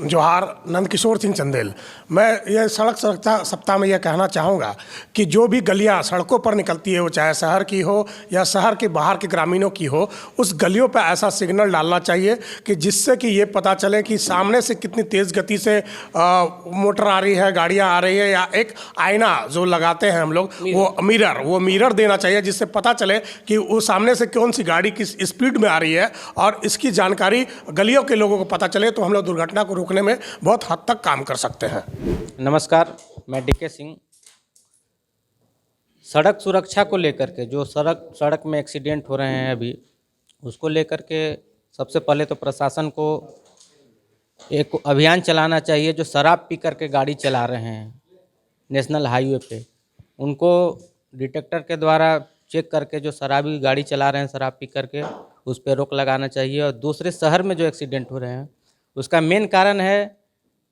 जोहार, नंदकिशोर सिंह चंदेल। मैं ये सड़क सुरक्षा सप्ताह में यह कहना चाहूँगा कि जो भी गलियाँ सड़कों पर निकलती है, वो चाहे शहर की हो या शहर के बाहर के ग्रामीणों की हो, उस गलियों पर ऐसा सिग्नल डालना चाहिए कि जिससे कि ये पता चले कि सामने से कितनी तेज़ गति से मोटर आ रही है, गाड़ियाँ आ रही है, या एक आईना जो लगाते हैं हम लोग, वो मिरर देना चाहिए, जिससे पता चले कि वो सामने से कौन सी गाड़ी किस स्पीड में आ रही है, और इसकी जानकारी गलियों के लोगों को पता चले तो हम लोग दुर्घटना को रोकने में बहुत हद तक काम कर सकते हैं। नमस्कार, मैं डीके सिंह। सड़क सुरक्षा को लेकर के जो सड़क में एक्सीडेंट हो रहे हैं अभी, उसको लेकर के सबसे पहले तो प्रशासन को एक अभियान चलाना चाहिए। जो शराब पी करके गाड़ी चला रहे हैं नेशनल हाईवे पे, उनको डिटेक्टर के द्वारा चेक करके जो शराबी गाड़ी चला रहे हैं शराब पी करके, उस पर रोक लगाना चाहिए। और दूसरे शहर में जो एक्सीडेंट हो रहे हैं उसका मेन कारण है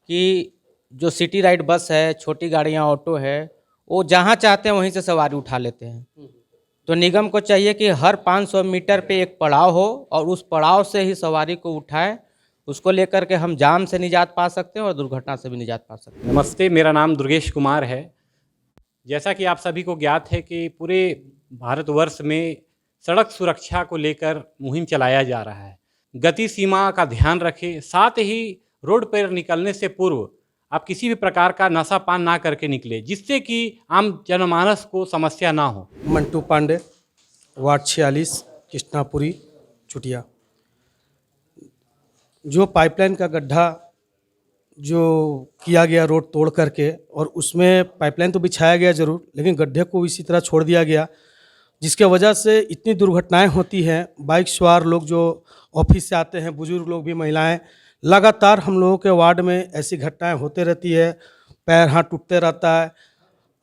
कि जो सिटी राइड बस है, छोटी गाड़ियाँ, ऑटो है, वो जहाँ चाहते हैं वहीं से सवारी उठा लेते हैं। तो निगम को चाहिए कि हर 500 मीटर पे एक पड़ाव हो और उस पड़ाव से ही सवारी को उठाए। उसको लेकर के हम जाम से निजात पा सकते हैं और दुर्घटना से भी निजात पा सकते हैं। नमस्ते, मेरा नाम दुर्गेश कुमार है। जैसा कि आप सभी को ज्ञात है कि पूरे भारतवर्ष में सड़क सुरक्षा को लेकर मुहिम चलाया जा रहा है। गति सीमा का ध्यान रखें, साथ ही रोड पर निकलने से पूर्व आप किसी भी प्रकार का नशा पान ना करके निकले, जिससे कि आम जनमानस को समस्या ना हो। मंटू पांडे, वार्ड 46, कृष्णापुरी, चुटिया। जो पाइपलाइन का गड्ढा जो किया गया रोड तोड़ करके, और उसमें पाइपलाइन तो बिछाया गया ज़रूर, लेकिन गड्ढे को इसी तरह छोड़ दिया गया, जिसके वजह से इतनी दुर्घटनाएं होती हैं। बाइक सवार लोग जो ऑफिस से आते हैं, बुजुर्ग लोग भी, महिलाएं, लगातार हम लोगों के वार्ड में ऐसी घटनाएं होते रहती है, पैर हाथ टूटते रहता है।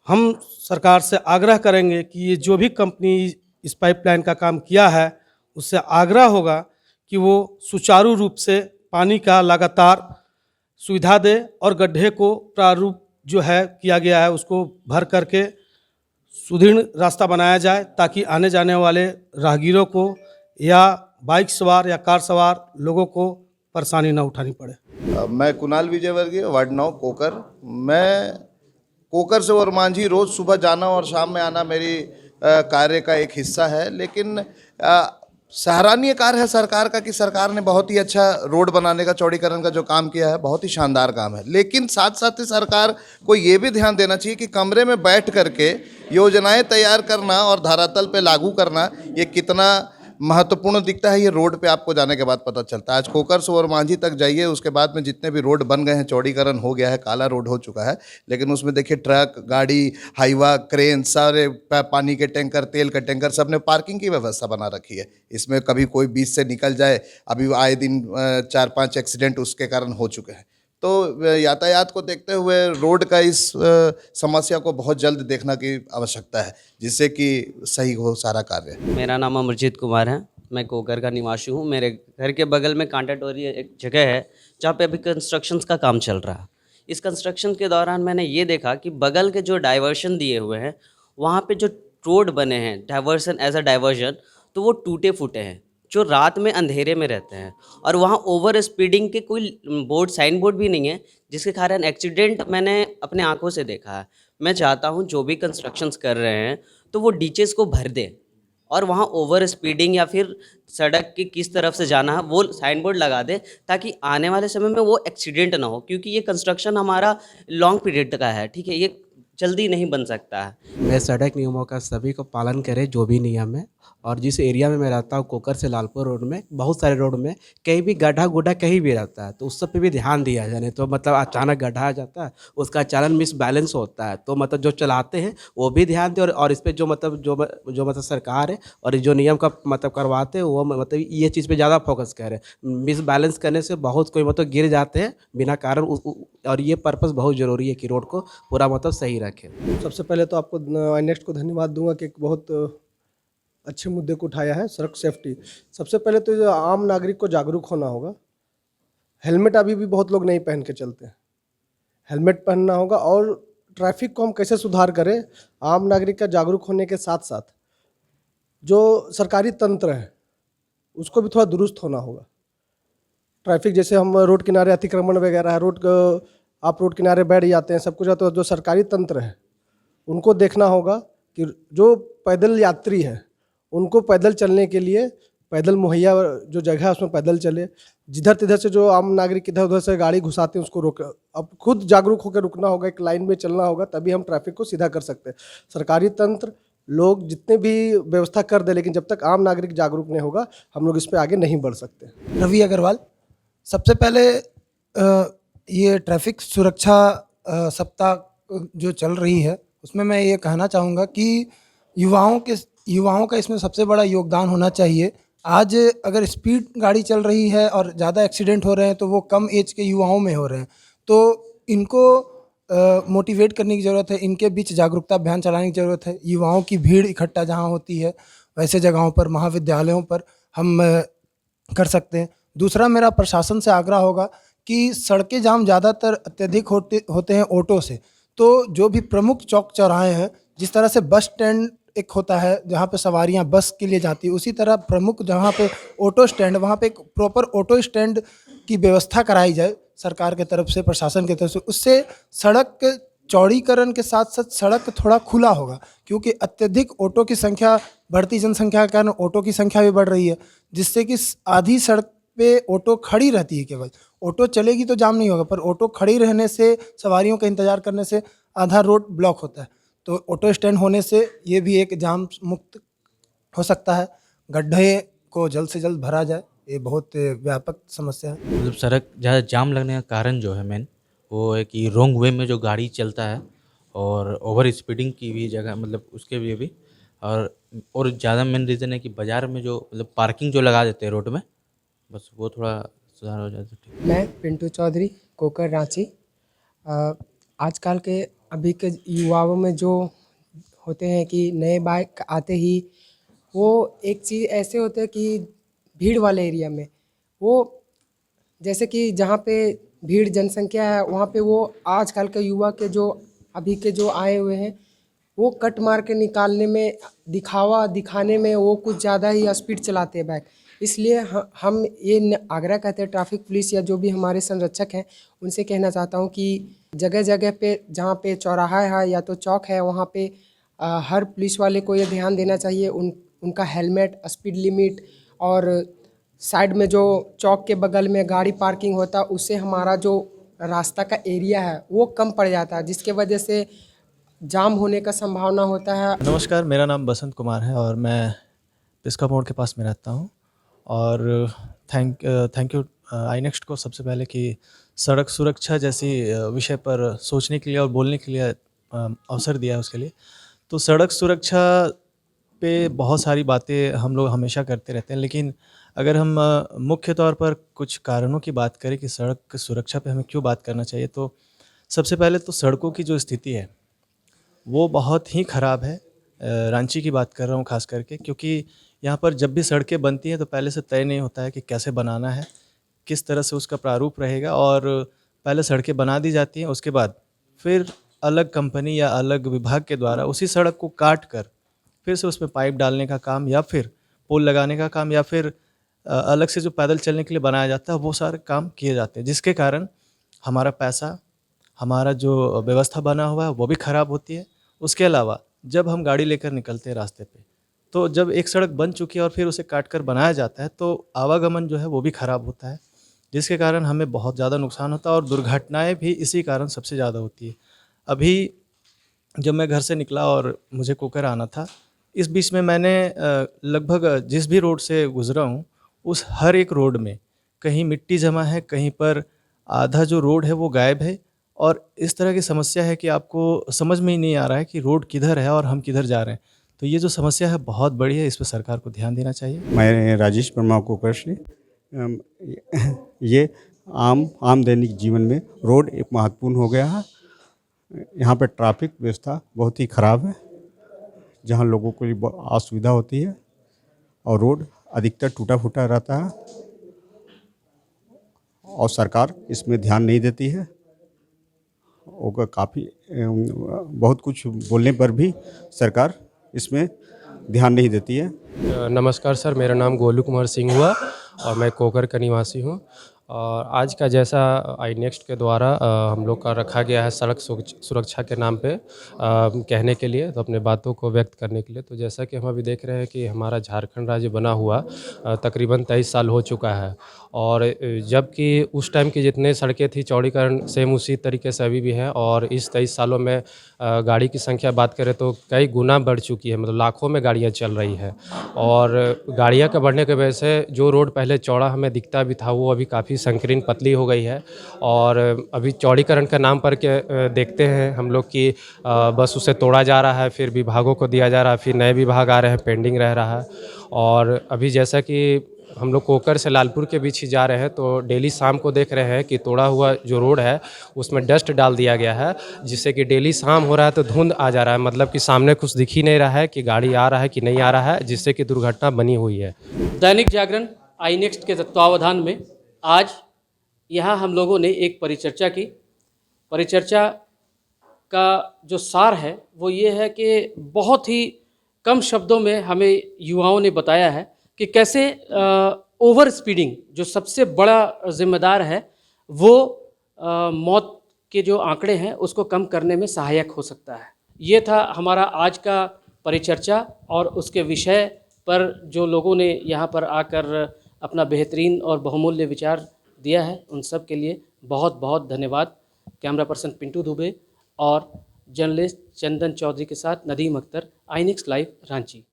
हम सरकार से आग्रह करेंगे कि ये जो भी कंपनी इस पाइपलाइन का काम किया है, उससे आग्रह होगा कि वो सुचारू रूप से पानी का लगातार सुविधा दे और गड्ढे को प्रारूप जो है किया गया है उसको भर करके सुदृढ़ रास्ता बनाया जाए, ताकि आने जाने वाले राहगीरों को या बाइक सवार या कार सवार लोगों को परेशानी न उठानी पड़े। मैं कुणाल विजयवर्गीय, वार्ड 9, कोकर। मैं कोकर से और मांझी रोज़ सुबह जाना और शाम में आना मेरी कार्य का एक हिस्सा है। लेकिन सराहनीय कार्य है सरकार का कि सरकार ने बहुत ही अच्छा रोड बनाने का, चौड़ीकरण का जो काम किया है, बहुत ही शानदार काम है। लेकिन साथ साथ ही सरकार को ये भी ध्यान देना चाहिए कि कमरे में बैठ करके योजनाएं तैयार करना और धरातल पे लागू करना ये कितना महत्वपूर्ण दिखता है, ये रोड पे आपको जाने के बाद पता चलता है। आज कोकर से और मांझी तक जाइए, उसके बाद में जितने भी रोड बन गए हैं, चौड़ीकरण हो गया है, काला रोड हो चुका है, लेकिन उसमें देखिए ट्रक, गाड़ी, हाईवा, क्रेन, सारे पानी के टैंकर, तेल के टैंकर, सब ने पार्किंग की व्यवस्था बना रखी है। इसमें कभी कोई बीच से निकल जाए, अभी आए दिन 4-5 एक्सीडेंट उसके कारण हो चुके हैं। तो यातायात को देखते हुए रोड का इस समस्या को बहुत जल्द देखना की आवश्यकता है, जिससे कि सही हो सारा कार्य। मेरा नाम अमरजीत कुमार है, मैं कोकर का निवासी हूँ। मेरे घर के बगल में कांटाटोरी एक जगह है जहाँ पे अभी कंस्ट्रक्शंस का काम चल रहा है। इस कंस्ट्रक्शन के दौरान मैंने ये देखा कि बगल के जो डाइवर्शन दिए हुए हैं, वहाँ पे जो रोड बने हैं डाइवर्सन एज अ डाइवर्जन, तो वो टूटे फूटे हैं, जो रात में अंधेरे में रहते हैं। और वहाँ ओवर स्पीडिंग के कोई बोर्ड, साइन बोर्ड भी नहीं है, जिसके कारण एक्सीडेंट मैंने अपने आंखों से देखा है। मैं चाहता हूँ जो भी कंस्ट्रक्शंस कर रहे हैं तो वो डीचेस को भर दें और वहाँ ओवर स्पीडिंग या फिर सड़क की किस तरफ से जाना है वो साइन बोर्ड लगा दें, ताकि आने वाले समय में वो एक्सीडेंट ना हो। क्योंकि ये कंस्ट्रक्शन हमारा लॉन्ग पीरियड का है, ठीक है, ये जल्दी नहीं बन सकता है। मैं सड़क नियमों का सभी को पालन करें, जो भी नियम है। और जिस एरिया में मैं रहता हूँ, कोकर से लालपुर रोड में, बहुत सारे रोड में कहीं भी गड्ढा गुड्ढा कहीं भी रहता है, तो उस सब पे भी ध्यान दिया जाए। नहीं तो मतलब अचानक गड्ढा आ जाता है, उसका चालन मिस बैलेंस होता है, तो मतलब जो चलाते हैं वो भी ध्यान दें। और इस पर जो मतलब सरकार है और जो नियम का मतलब करवाते हैं, वो मतलब ये चीज़ पे ज़्यादा फोकस करें। मिस बैलेंस करने से बहुत कोई मतलब गिर जाते हैं बिना कारण, और ये पर्पज़ बहुत ज़रूरी है कि रोड को पूरा मतलब सही रखें। सबसे पहले तो आपको नेक्स्ट को धन्यवाद दूंगा कि एक बहुत अच्छे मुद्दे को उठाया है, सड़क सेफ्टी। सबसे पहले तो जो आम नागरिक को जागरूक होना होगा। हेलमेट अभी भी बहुत लोग नहीं पहन के चलते हैं, हेलमेट पहनना होगा। और ट्रैफिक को हम कैसे सुधार करें, आम नागरिक का जागरूक होने के साथ साथ जो सरकारी तंत्र है उसको भी थोड़ा दुरुस्त होना होगा। ट्रैफिक जैसे हम रोड किनारे अतिक्रमण वगैरह है, आप रोड किनारे बैठ जाते हैं, सब कुछ है, तो जो सरकारी तंत्र है उनको देखना होगा कि जो पैदल यात्री है उनको पैदल चलने के लिए पैदल मुहैया जो जगह है उसमें पैदल चले। जिधर तिधर से जो आम नागरिक इधर उधर से गाड़ी घुसाते हैं उसको रोक, अब खुद जागरूक होकर रुकना होगा, एक लाइन में चलना होगा, तभी हम ट्रैफिक को सीधा कर सकते हैं। सरकारी तंत्र लोग जितने भी व्यवस्था कर दे, लेकिन जब तक आम नागरिक जागरूक नहीं होगा हम लोग इस पर आगे नहीं बढ़ सकते। रवि अग्रवाल। सबसे पहले ये ट्रैफिक सुरक्षा सप्ताह जो चल रही है उसमें मैं ये कहना चाहूँगा कि युवाओं का इसमें सबसे बड़ा योगदान होना चाहिए। आज अगर स्पीड गाड़ी चल रही है और ज़्यादा एक्सीडेंट हो रहे हैं तो वो कम एज के युवाओं में हो रहे हैं, तो इनको मोटिवेट करने की ज़रूरत है, इनके बीच जागरूकता अभियान चलाने की ज़रूरत है। युवाओं की भीड़ इकट्ठा जहाँ होती है वैसे जगहों पर, महाविद्यालयों पर हम कर सकते हैं। दूसरा मेरा प्रशासन से आग्रह होगा कि सड़कें जाम ज़्यादातर अत्यधिक होते हैं ऑटो से, तो जो भी प्रमुख चौक चौराहे हैं, जिस तरह से बस स्टैंड एक होता है जहाँ पे सवारियाँ बस के लिए जाती है, उसी तरह प्रमुख जहाँ पे ऑटो स्टैंड, वहाँ पे एक प्रॉपर ऑटो स्टैंड की व्यवस्था कराई जाए सरकार के तरफ से, प्रशासन की तरफ से। उससे सड़क चौड़ीकरण के साथ साथ सड़क थोड़ा खुला होगा, क्योंकि अत्यधिक ऑटो की संख्या, बढ़ती जनसंख्या के कारण ऑटो की संख्या भी बढ़ रही है, जिससे कि आधी सड़क पे ऑटो खड़ी रहती है। केवल ऑटो चलेगी तो जाम नहीं होगा, पर ऑटो खड़ी रहने से, सवारियों का इंतज़ार करने से आधा रोड ब्लॉक होता है। तो ऑटो स्टैंड होने से ये भी एक जाम मुक्त हो सकता है। गड्ढे को जल्द से जल्द भरा जाए, ये बहुत व्यापक समस्या है। मतलब सड़क ज़्यादा जाम लगने का कारण जो है मेन वो है कि रॉन्ग वे में जो गाड़ी चलता है और ओवर स्पीडिंग की भी जगह, मतलब उसके लिए भी, और ज़्यादा मेन रीज़न है कि बाज़ार में जो मतलब पार्किंग जो लगा देते हैं रोड में, बस वो थोड़ा सुधार हो जाए तो ठीक। मैं पिंटू चौधरी, कोकर, रांची। आजकल के अभी के युवाओं में जो होते हैं कि नए बाइक आते ही वो एक चीज़ ऐसे होते हैं कि भीड़ वाले एरिया में वो, जैसे कि जहाँ पे भीड़ जनसंख्या है वहाँ पे वो आजकल के युवा के जो अभी के जो आए हुए हैं वो कट मार के निकालने में, दिखाने में वो कुछ ज़्यादा ही स्पीड चलाते हैं बाइक। इसलिए हम ये आग्रह करते हैं ट्रैफिक पुलिस या जो भी हमारे संरक्षक हैं उनसे कहना चाहता हूँ कि जगह जगह पे जहाँ पे चौराहा है या तो चौक है वहाँ पे हर पुलिस वाले को ये ध्यान देना चाहिए, उनका हेलमेट, स्पीड लिमिट, और साइड में जो चौक के बगल में गाड़ी पार्किंग होता है उससे हमारा जो रास्ता का एरिया है वो कम पड़ जाता है, जिसके वजह से जाम होने का संभावना होता है। नमस्कार, मेरा नाम बसंत कुमार है और मैं पिस्का मोड़ के पास में रहता हूँ। और थैंक यू iNext को सबसे पहले कि सड़क सुरक्षा जैसी विषय पर सोचने के लिए और बोलने के लिए अवसर दिया है उसके लिए। तो सड़क सुरक्षा पे बहुत सारी बातें हम लोग हमेशा करते रहते हैं, लेकिन अगर हम मुख्य तौर पर कुछ कारणों की बात करें कि सड़क सुरक्षा पे हमें क्यों बात करना चाहिए, तो सबसे पहले तो सड़कों की जो स्थिति है वो बहुत ही ख़राब है। रांची की बात कर रहा हूँ खास करके, क्योंकि यहाँ पर जब भी सड़कें बनती हैं तो पहले से तय नहीं होता है कि कैसे बनाना है, किस तरह से उसका प्रारूप रहेगा, और पहले सड़कें बना दी जाती हैं, उसके बाद फिर अलग कंपनी या अलग विभाग के द्वारा उसी सड़क को काट कर फिर से उसमें पाइप डालने का काम या फिर पोल लगाने का काम या फिर अलग से जो पैदल चलने के लिए बनाया जाता है वो सारे काम किए जाते हैं, जिसके कारण हमारा पैसा, हमारा जो व्यवस्था बना हुआ है वो भी ख़राब होती है। उसके अलावा जब हम गाड़ी लेकर निकलते हैं रास्ते पे, तो जब एक सड़क बन चुकी है और फिर उसे काट कर बनाया जाता है तो आवागमन जो है वो भी ख़राब होता है, जिसके कारण हमें बहुत ज़्यादा नुकसान होता है और दुर्घटनाएं भी इसी कारण सबसे ज़्यादा होती है। अभी जब मैं घर से निकला और मुझे कोकर आना था, इस बीच में मैंने लगभग जिस भी रोड से गुज़रा हूँ उस हर एक रोड में कहीं मिट्टी जमा है, कहीं पर आधा जो रोड है वो गायब है, और इस तरह की समस्या है कि आपको समझ में ही नहीं आ रहा है कि रोड किधर है और हम किधर जा रहे हैं। तो ये जो समस्या है बहुत बड़ी है, इस पर सरकार को ध्यान देना चाहिए। मैं राजेश वर्मा कोकर से। ये आम दैनिक जीवन में रोड एक महत्वपूर्ण हो गया है। यहाँ पर ट्रैफिक व्यवस्था बहुत ही ख़राब है, जहाँ लोगों को असुविधा होती है और रोड अधिकतर टूटा फूटा रहता है और सरकार इसमें ध्यान नहीं देती है। और काफ़ी बहुत कुछ बोलने पर भी सरकार इसमें ध्यान नहीं देती है। नमस्कार सर, मेरा नाम गोलू कुमार सिंह हुआ और मैं कोकर का निवासी हूँ। और आज का जैसा आई नेक्स्ट के द्वारा हम लोग का रखा गया है सड़क सुरक्षा के नाम पे कहने के लिए, तो अपने बातों को व्यक्त करने के लिए। तो जैसा कि हम अभी देख रहे हैं कि हमारा झारखंड राज्य बना हुआ तकरीबन 23 साल हो चुका है, और जबकि उस टाइम की जितने सड़कें थी चौड़ीकरण सेम उसी तरीके से अभी भी है। और इस 23 सालों में गाड़ी की संख्या बात करें तो कई गुना बढ़ चुकी है, मतलब लाखों में गाड़ियाँ चल रही है। और गाड़ियाँ के बढ़ने की वजह से जो रोड पहले चौड़ा हमें दिखता भी था वो अभी काफ़ी संकीर्ण पतली हो गई है। और अभी चौड़ीकरण के नाम पर के देखते हैं हम लोग कि बस उसे तोड़ा जा रहा है, फिर विभागों को दिया जा रहा है, फिर नए विभाग आ रहे हैं, पेंडिंग रह रहा है। और अभी जैसा कि हम लोग कोकर से लालपुर के बीच ही जा रहे हैं तो डेली शाम को देख रहे हैं कि तोड़ा हुआ जो रोड है उसमें डस्ट डाल दिया गया है, जिससे कि डेली शाम हो रहा है तो धुंध आ जा रहा है, मतलब कि सामने कुछ दिख ही नहीं रहा है कि गाड़ी आ रहा है कि नहीं आ रहा है, जिससे कि दुर्घटना बनी हुई है। दैनिक जागरण आई नेक्स्ट के तत्वावधान में आज यहाँ हम लोगों ने एक परिचर्चा की। परिचर्चा का जो सार है वो ये है कि बहुत ही कम शब्दों में हमें युवाओं ने बताया है कि कैसे ओवर स्पीडिंग जो सबसे बड़ा जिम्मेदार है वो मौत के जो आंकड़े हैं उसको कम करने में सहायक हो सकता है। ये था हमारा आज का परिचर्चा, और उसके विषय पर जो लोगों ने यहाँ पर आकर अपना बेहतरीन और बहुमूल्य विचार दिया है उन सब के लिए बहुत बहुत धन्यवाद। कैमरा पर्सन पिंटू दुबे और जर्नलिस्ट चंदन चौधरी के साथ नदीम अख्तर, आई नेक्स्ट लाइव, रांची।